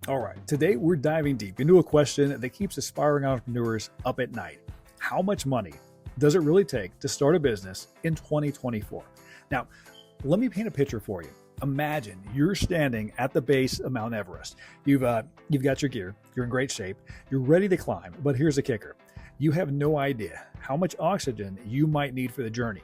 All right, today we're diving deep into a question that keeps aspiring entrepreneurs up at night. How much money does it really take to start a business in 2024? Now, let me paint a picture for you. Imagine you're standing at the base of Mount Everest. You've got your gear, you're in great shape, you're ready to climb, but here's the kicker. You have no idea how much oxygen you might need for the journey.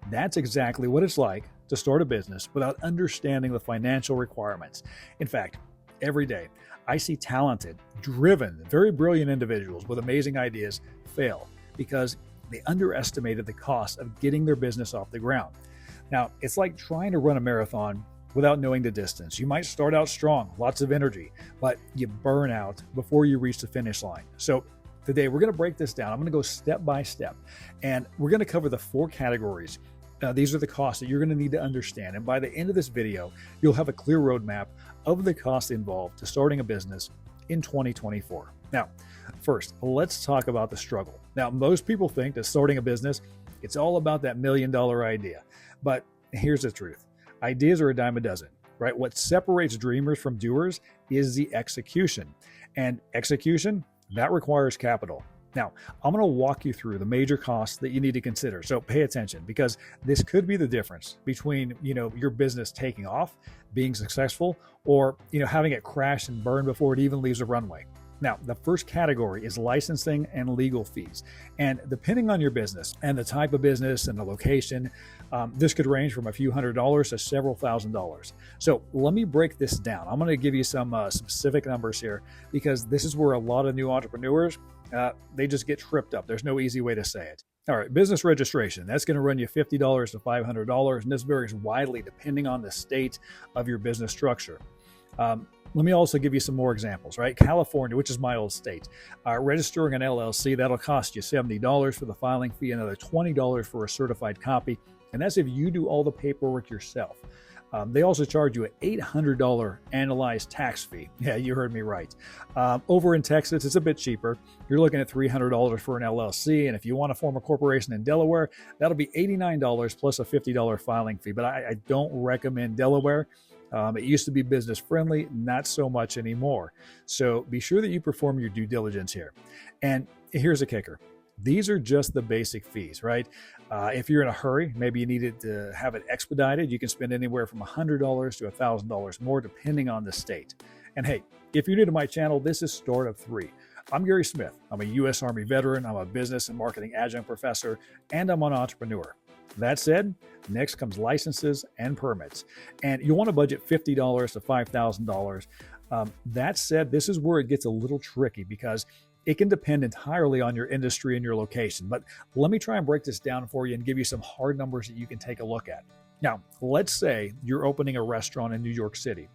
That's exactly what it's like to start a business without understanding the financial requirements. In fact, every day, I see talented, driven, very brilliant individuals with amazing ideas fail because they underestimated the cost of getting their business off the ground. Now, it's like trying to run a marathon without knowing the distance. You might start out strong, lots of energy, but you burn out before you reach the finish line. So today, we're going to break this down. I'm going to go step by step, and we're going to cover the four categories. These are the costs that you're going to need to understand. And by the end of this video, you'll have a clear roadmap of the costs involved to starting a business in 2024. Now, first, let's talk about the struggle. Now, most people think that starting a business, it's all about that $1 million idea. But here's the truth. Ideas are a dime a dozen, right? What separates dreamers from doers is the execution. And execution, that requires capital. Now, I'm going to walk you through the major costs that you need to consider. So pay attention because this could be the difference between, your business taking off, being successful, or, having it crash and burn before it even leaves a runway. Now, the first category is licensing and legal fees. And depending on your business and the type of business and the location, this could range from a few $100s to several $1,000s. So let me break this down. I'm going to give you some specific numbers here because this is where a lot of new entrepreneurs, they just get tripped up. There's no easy way to say it. All right, business registration, that's going to run you $50 to $500, and this varies widely depending on the state of your business structure. Let me also give you some more examples, right? California, which is my old state, registering an LLC, that'll cost you $70 for the filing fee, another $20 for a certified copy, and that's if you do all the paperwork yourself. They also charge you an $800 annualized tax fee. Yeah, you heard me right. Over in Texas, it's a bit cheaper. You're looking at $300 for an LLC, and if you want to form a corporation in Delaware, that'll be $89 plus a $50 filing fee, but I don't recommend Delaware. It used to be business friendly, not so much anymore. So be sure that you perform your due diligence here. And here's a kicker. These are just the basic fees, right? If you're in a hurry, maybe you needed to have it expedited, you can spend anywhere from $100 to $1,000 more depending on the state. And hey, if you're new to my channel, this is Startup 3. I'm Gary Smith. I'm a U.S. Army veteran. I'm a business and marketing adjunct professor, and I'm an entrepreneur. That said, next comes licenses and permits. And you'll want to budget $50 to $5,000. That said, this is where it gets a little tricky because it can depend entirely on your industry and your location. But let me try and break this down for you and give you some hard numbers that you can take a look at. Now, let's say you're opening a restaurant in New York City.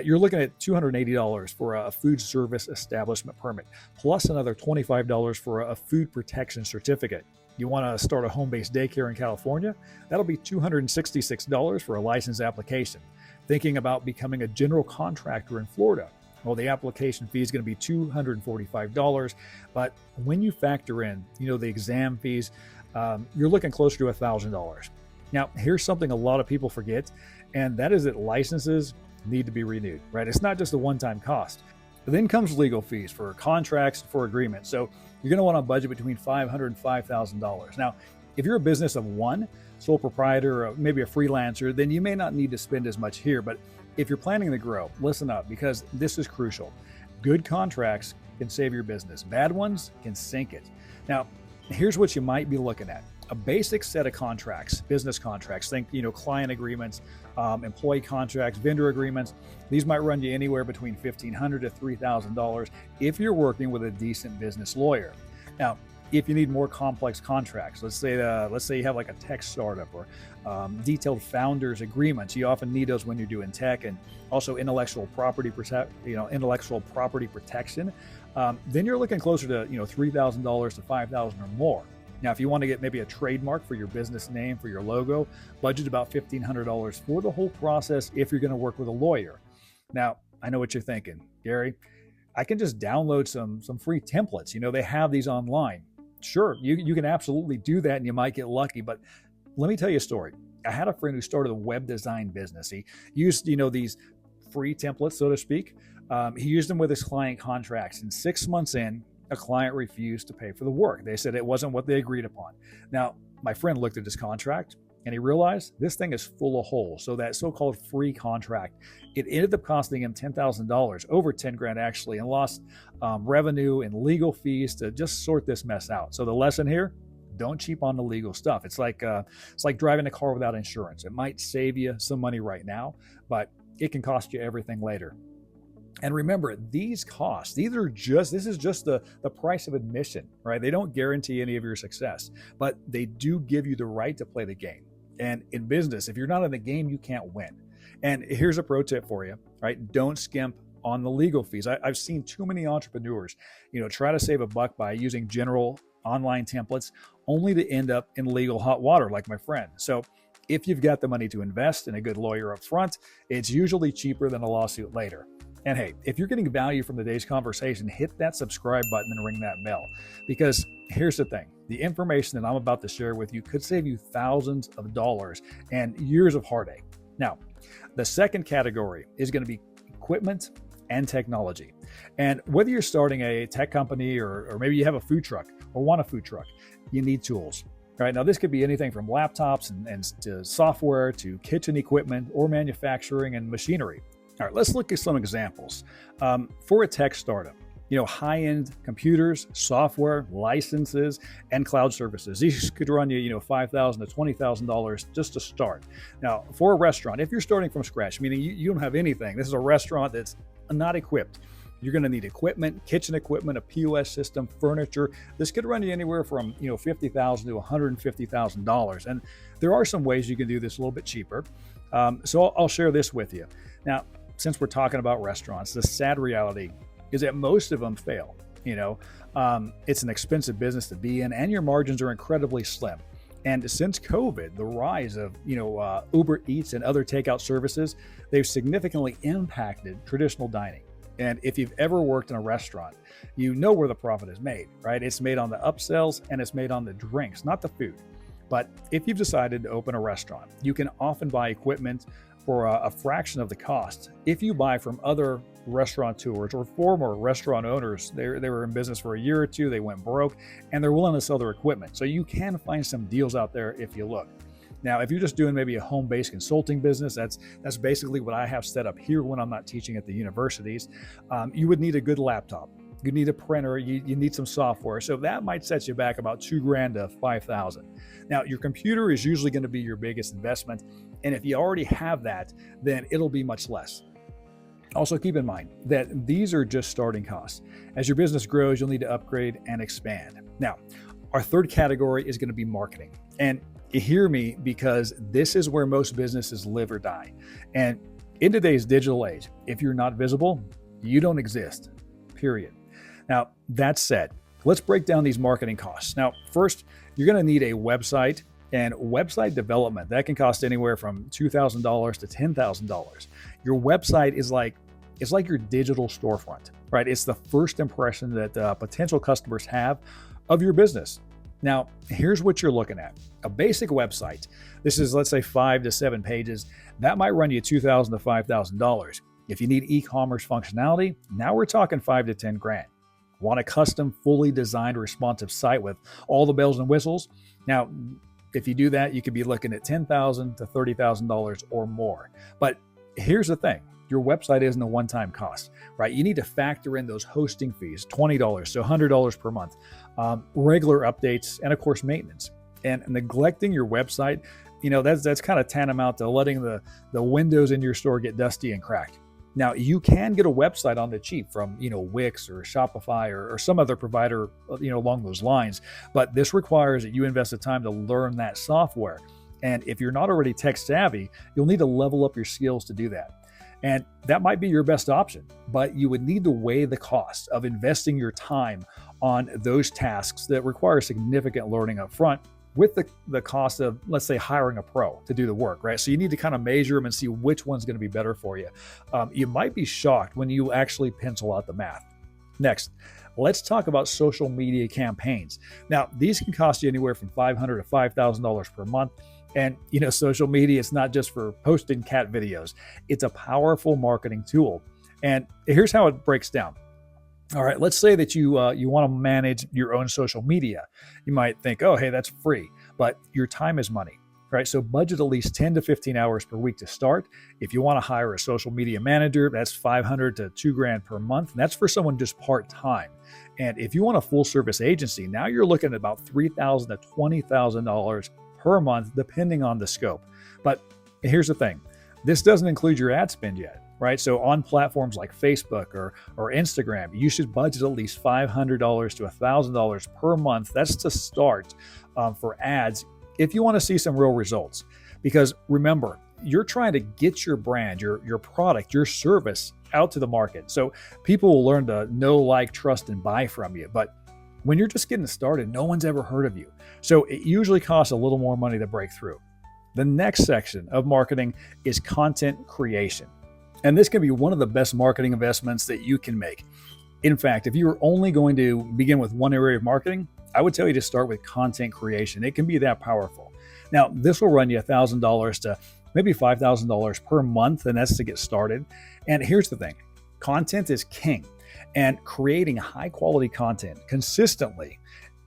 You're looking at $280 for a food service establishment permit, plus another $25 for a food protection certificate. You want to start a home-based daycare in California? That'll be $266 for a license application. Thinking about becoming a general contractor in Florida? Well, the application fee is going to be $245, but when you factor in, the exam fees, you're looking closer to $1,000. Now, here's something a lot of people forget, and that is that licenses need to be renewed, right? It's not just a one-time cost. Then comes legal fees for contracts, for agreements. So you're going to want to budget between $500 and $5,000. Now, if you're a business of one, sole proprietor, or maybe a freelancer, then you may not need to spend as much here. But if you're planning to grow, listen up because this is crucial. Good contracts can save your business. Bad ones can sink it. Now, here's what you might be looking at. A basic set of contracts, business contracts, think, client agreements, employee contracts, vendor agreements. These might run you anywhere between $1,500 to $3,000 if you're working with a decent business lawyer. Now, if you need more complex contracts, let's say you have like a tech startup or detailed founders agreements. You often need those when you're doing tech, and also intellectual property protection. Then you're looking closer to $3,000 to $5,000 or more. Now, if you want to get maybe a trademark for your business name, for your logo, budget about $1,500 for the whole process if you're going to work with a lawyer. Now, I know what you're thinking, Gary. I can just download some free templates. They have these online. Sure, you can absolutely do that and you might get lucky, but let me tell you a story. I had a friend who started a web design business. He used, these free templates, so to speak, He used them with his client contracts, and 6 months in, a client refused to pay for the work. They said it wasn't what they agreed upon. Now, my friend looked at his contract and he realized this thing is full of holes. So that so-called free contract, it ended up costing him $10,000, over 10 grand actually, and lost revenue and legal fees to just sort this mess out. So the lesson here: don't cheap on the legal stuff. It's like driving a car without insurance. It might save you some money right now, but it can cost you everything later. And remember, these costs, this is just the price of admission, right? They don't guarantee any of your success, but they do give you the right to play the game. And in business, if you're not in the game, you can't win. And here's a pro tip for you, right? Don't skimp on the legal fees. I've seen too many entrepreneurs, try to save a buck by using general online templates only to end up in legal hot water like my friend. So if you've got the money to invest in a good lawyer up front, it's usually cheaper than a lawsuit later. And hey, if you're getting value from today's conversation, hit that subscribe button and ring that bell. Because here's the thing: the information that I'm about to share with you could save you thousands of dollars and years of heartache. Now, the second category is going to be equipment and technology. And whether you're starting a tech company or maybe you have a food truck or want a food truck, you need tools. Right now, this could be anything from laptops and to software to kitchen equipment or manufacturing and machinery. All right, let's look at some examples. For a tech startup, high-end computers, software, licenses, and cloud services. These could run you, $5,000 to $20,000 just to start. Now, for a restaurant, if you're starting from scratch, meaning you don't have anything, this is a restaurant that's not equipped. You're going to need equipment, kitchen equipment, a POS system, furniture. This could run you anywhere from $50,000 to $150,000. And there are some ways you can do this a little bit cheaper. So I'll share this with you. Now, since we're talking about restaurants, the sad reality is that most of them fail. It's an expensive business to be in, and your margins are incredibly slim. And since COVID, the rise of Uber Eats and other takeout services, they've significantly impacted traditional dining. And if you've ever worked in a restaurant, you know where the profit is made, right? It's made on the upsells and it's made on the drinks, not the food. But if you've decided to open a restaurant, you can often buy equipment for a fraction of the cost. If you buy from other restaurateurs or former restaurant owners, they were in business for a year or two, they went broke, and they're willing to sell their equipment. So you can find some deals out there if you look. Now, if you're just doing maybe a home-based consulting business, that's basically what I have set up here when I'm not teaching at the universities. You would need a good laptop. You need a printer, you need some software. So that might set you back about $2,000 to $5,000. Now, your computer is usually going to be your biggest investment. And if you already have that, then it'll be much less. Also, keep in mind that these are just starting costs. As your business grows, you'll need to upgrade and expand. Now, our third category is going to be marketing. And hear me, because this is where most businesses live or die. And in today's digital age, if you're not visible, you don't exist, period. Now, that said, let's break down these marketing costs. Now, first, you're going to need a website, and website development. That can cost anywhere from $2,000 to $10,000. Your website is like your digital storefront, right? It's the first impression that potential customers have of your business. Now, here's what you're looking at. A basic website, this is, let's say, 5 to 7 pages, that might run you $2,000 to $5,000. If you need e-commerce functionality, now we're talking $5 to $10,000. Want a custom, fully designed, responsive site with all the bells and whistles? Now, if you do that, you could be looking at $10,000 to $30,000 or more. But here's the thing. Your website isn't a one-time cost, right? You need to factor in those hosting fees, $20 to $100 per month, regular updates, and of course, maintenance. And neglecting your website, that's kind of tantamount to letting the windows in your store get dusty and cracked. Now, you can get a website on the cheap from, Wix or Shopify or some other provider, along those lines. But this requires that you invest the time to learn that software. And if you're not already tech savvy, you'll need to level up your skills to do that. And that might be your best option, but you would need to weigh the cost of investing your time on those tasks that require significant learning up front with the cost of, let's say, hiring a pro to do the work, right? So you need to kind of measure them and see which one's going to be better for you. You might be shocked when you actually pencil out the math. Next, let's talk about social media campaigns. Now, these can cost you anywhere from $500 to $5,000 per month. And, social media is not just for posting cat videos. It's a powerful marketing tool. And here's how it breaks down. All right, let's say that you want to manage your own social media. You might think, oh, hey, that's free, but your time is money, right? So budget at least 10 to 15 hours per week to start. If you want to hire a social media manager, that's $500 to $2,000 per month. And that's for someone just part-time. And if you want a full-service agency, now you're looking at about $3,000 to $20,000 per month, depending on the scope. But here's the thing. This doesn't include your ad spend yet, right? So on platforms like Facebook or Instagram, you should budget at least $500 to $1,000 per month. That's to start for ads if you want to see some real results. Because remember, you're trying to get your brand, your product, your service out to the market. So people will learn to know, like, trust, and buy from you. But when you're just getting started, no one's ever heard of you. So it usually costs a little more money to break through. The next section of marketing is content creation. And this can be one of the best marketing investments that you can make. In fact, if you're only going to begin with one area of marketing, I would tell you to start with content creation. It can be that powerful. Now, this will run you $1,000 to maybe $5,000 per month, and that's to get started. And here's the thing. Content is king. And creating high quality content consistently,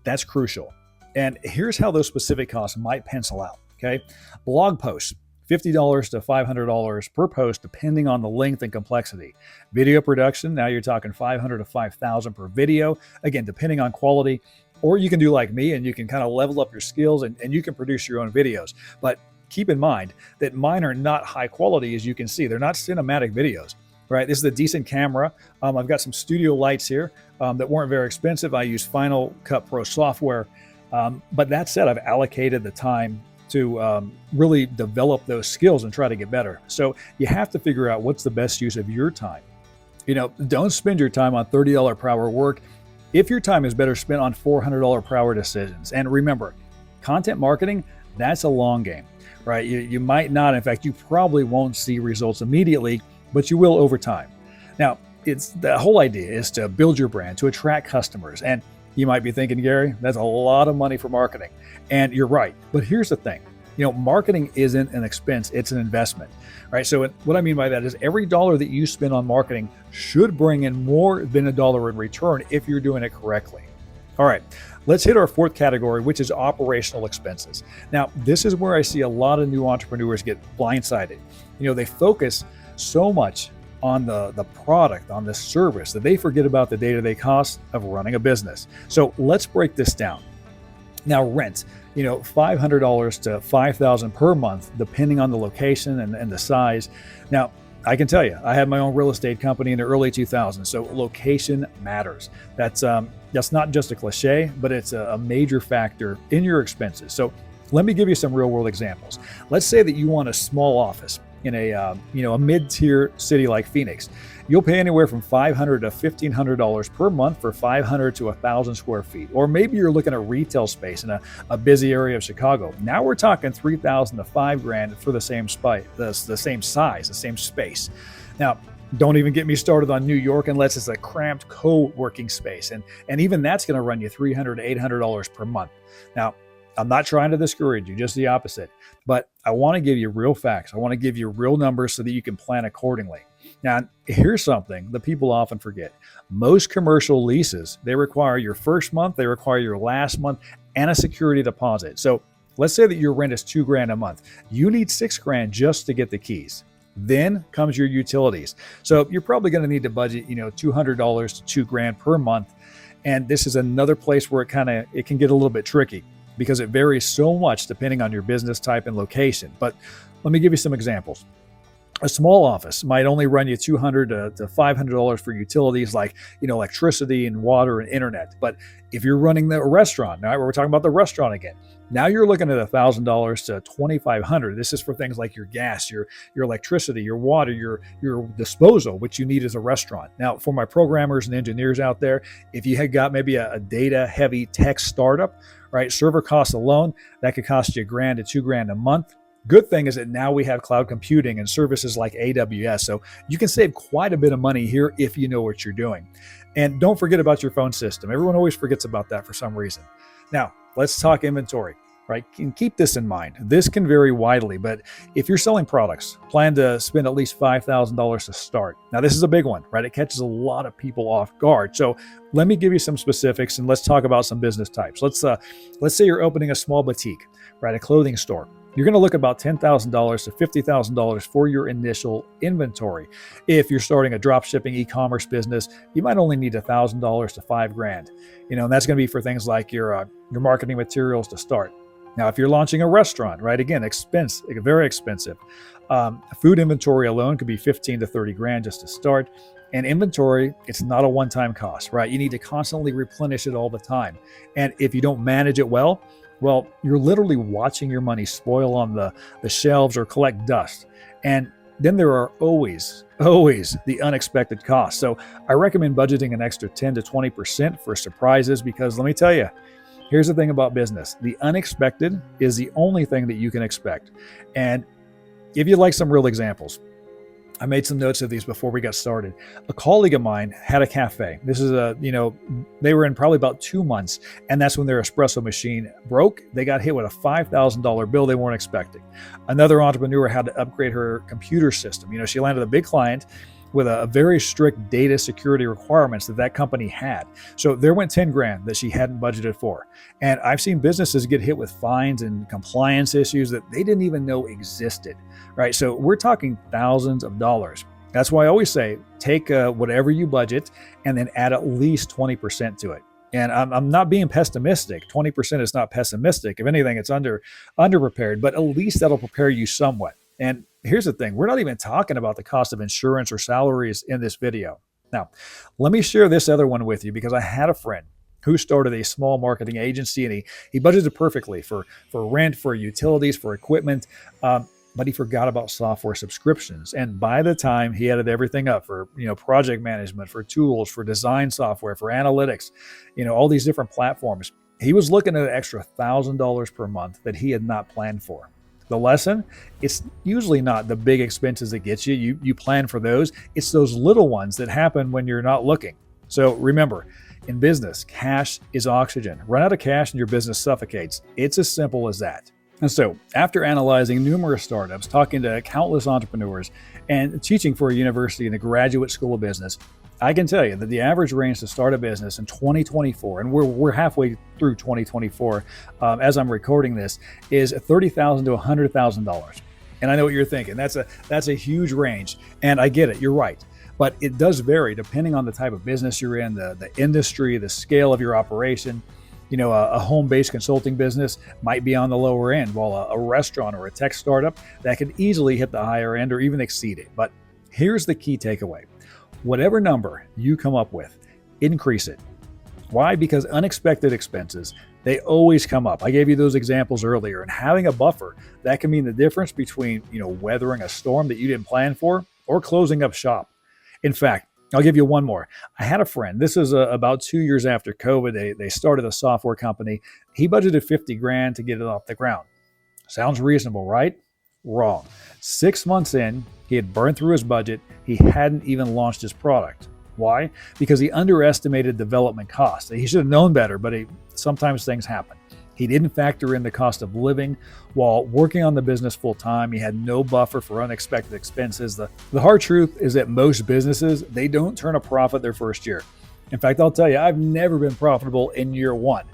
that's crucial. And here's how those specific costs might pencil out. Okay, blog posts, $50 to $500 per post, depending on the length and complexity. Video production, now you're talking $500 to $5,000 per video, again, depending on quality. Or you can do like me and you can kind of level up your skills and you can produce your own videos. But keep in mind that mine are not high quality, as you can see. They're not cinematic videos, right? This is a decent camera. I've got some studio lights here that weren't very expensive. I use Final Cut Pro software. But that said, I've allocated the time to really develop those skills and try to get better. So you have to figure out what's the best use of your time. You know, don't spend your time on $30 per hour work if your time is better spent on $400 per hour decisions. And remember, content marketing, that's a long game, right? You might not, in fact, you probably won't see results immediately, but you will over time. Now, it's the whole idea is to build your brand, to attract customers. And you might be thinking, Gary, that's a lot of money for marketing. And you're right. But here's the thing. You know, marketing isn't an expense, it's an investment, right? So what I mean by that is every dollar that you spend on marketing should bring in more than $1 in return if you're doing it correctly. All right, let's hit our fourth category, which is operational expenses. Now, this is where I see a lot of new entrepreneurs get blindsided. You know, they focus so much on the product, on the service, that they forget about the day-to-day costs of running a business. So let's break this down. Now, rent, you know, $500 to $5,000 per month, depending on the location and the size. Now, I can tell you, I had my own real estate company in the early 2000s, so location matters. That's not just a cliche, but it's a major factor in your expenses. So let me give you some real-world examples. Let's say that you want a small office in a mid-tier city like Phoenix. You'll pay anywhere from $500 to $1,500 per month for 500 to 1,000 square feet. Or maybe you're looking at retail space in a busy area of Chicago. Now we're talking $3,000 to $5,000 for the same size, the same space. Now, don't even get me started on New York unless it's a cramped co-working space. And even that's going to run you $300 to $800 per month. Now, I'm not trying to discourage you, just the opposite. But I want to give you real facts. I want to give you real numbers so that you can plan accordingly. Now, here's something that people often forget. Most commercial leases, they require your first month, they require your last month, and a security deposit. So let's say that your rent is $2,000 a month. You need $6,000 just to get the keys. Then comes your utilities. So you're probably going to need to budget, $200 to $2,000 per month. And this is another place where it can get a little bit tricky, because it varies so much depending on your business type and location. But let me give you some examples. A small office might only run you $200 to $500 for utilities like, electricity and water and internet. But if you're running a restaurant, now we're talking about the restaurant again. Now you're looking at $1,000 to $2,500. This is for things like your gas, your electricity, your water, your disposal, which you need as a restaurant. Now, for my programmers and engineers out there, if you had got maybe a data-heavy tech startup, right, server costs alone, that could cost you $1,000 to $2,000 a month. Good thing is that now we have cloud computing and services like AWS, so you can save quite a bit of money here if you know what you're doing. And don't forget about your phone system. Everyone always forgets about that for some reason. Now, let's talk inventory. right? And keep this in mind. This can vary widely, but if you're selling products, plan to spend at least $5,000 to start. Now, this is a big one, right? It catches a lot of people off guard. So let me give you some specifics and let's talk about some business types. Let's say you're opening a small boutique, right? A clothing store. You're going to look about $10,000 to $50,000 for your initial inventory. If you're starting a drop shipping e-commerce business, you might only need $1,000 to $5,000. And that's going to be for things like your marketing materials to start. Now, if you're launching a restaurant, right, again, very expensive. Food inventory alone could be 15 to 30 grand just to start. And inventory, it's not a one-time cost, right? You need to constantly replenish it all the time. And if you don't manage it well, you're literally watching your money spoil on the shelves or collect dust. And then there are always the unexpected costs. So I recommend budgeting an extra 10 to 20% for surprises because let me tell you, here's the thing about business. The unexpected is the only thing that you can expect. And if you'd like some real examples, I made some notes of these before we got started. A colleague of mine had a cafe. This is they were in probably about 2 months, and that's when their espresso machine broke. They got hit with a $5,000 bill they weren't expecting. Another entrepreneur had to upgrade her computer system. She landed a big client with a very strict data security requirements that company had. So there went 10 grand that she hadn't budgeted for. And I've seen businesses get hit with fines and compliance issues that they didn't even know existed, right? So we're talking thousands of dollars. That's why I always say, take whatever you budget and then add at least 20% to it. And I'm not being pessimistic. 20% is not pessimistic. If anything, it's underprepared, but at least that'll prepare you somewhat. And here's the thing, we're not even talking about the cost of insurance or salaries in this video. Now, let me share this other one with you because I had a friend who started a small marketing agency and he budgeted perfectly for rent, for utilities, for equipment, but he forgot about software subscriptions. And by the time he added everything up for project management, for tools, for design software, for analytics, all these different platforms, he was looking at an extra $1,000 per month that he had not planned for. The lesson, it's usually not the big expenses that get you. You plan for those. It's those little ones that happen when you're not looking. So remember, in business, cash is oxygen. Run out of cash and your business suffocates. It's as simple as that. And so after analyzing numerous startups, talking to countless entrepreneurs, and teaching for a university and a graduate school of business, I can tell you that the average range to start a business in 2024, and we're halfway through 2024 as I'm recording this, is $30,000 to $100,000. And I know what you're thinking. That's a huge range, and I get it. You're right, but it does vary depending on the type of business you're in, the industry, the scale of your operation. A home-based consulting business might be on the lower end, while a restaurant or a tech startup that could easily hit the higher end or even exceed it. But here's the key takeaway. Whatever number you come up with, increase it. Why? Because unexpected expenses, they always come up. I gave you those examples earlier, and having a buffer, that can mean the difference between, weathering a storm that you didn't plan for or closing up shop. In fact, I'll give you one more. I had a friend, this is about 2 years after COVID, they started a software company. He budgeted 50 grand to get it off the ground. Sounds reasonable, right? Wrong. 6 months in, he had burned through his budget. He hadn't even launched his product. Why? Because he underestimated development costs. He should have known better, but sometimes things happen. He didn't factor in the cost of living while working on the business full time. He had no buffer for unexpected expenses. The hard truth is that most businesses, they don't turn a profit their first year. In fact, I'll tell you, I've never been profitable in year one.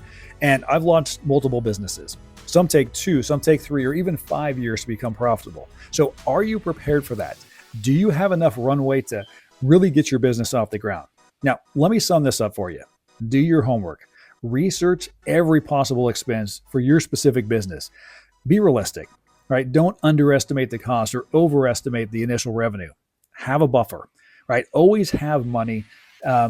And I've launched multiple businesses. Some take 2, some take 3, or even 5 years to become profitable. So are you prepared for that? Do you have enough runway to really get your business off the ground? Now, let me sum this up for you. Do your homework. Research every possible expense for your specific business. Be realistic, right? Don't underestimate the cost or overestimate the initial revenue. Have a buffer, right? Always have money,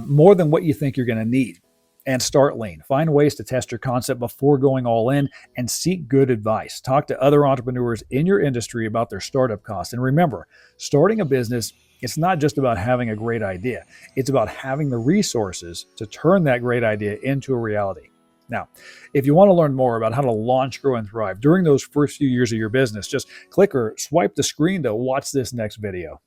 more than what you think you're going to need. And start lean. Find ways to test your concept before going all in and seek good advice. Talk to other entrepreneurs in your industry about their startup costs. And remember, starting a business, it's not just about having a great idea. It's about having the resources to turn that great idea into a reality. Now, if you want to learn more about how to launch, grow, and thrive during those first few years of your business, just click or swipe the screen to watch this next video.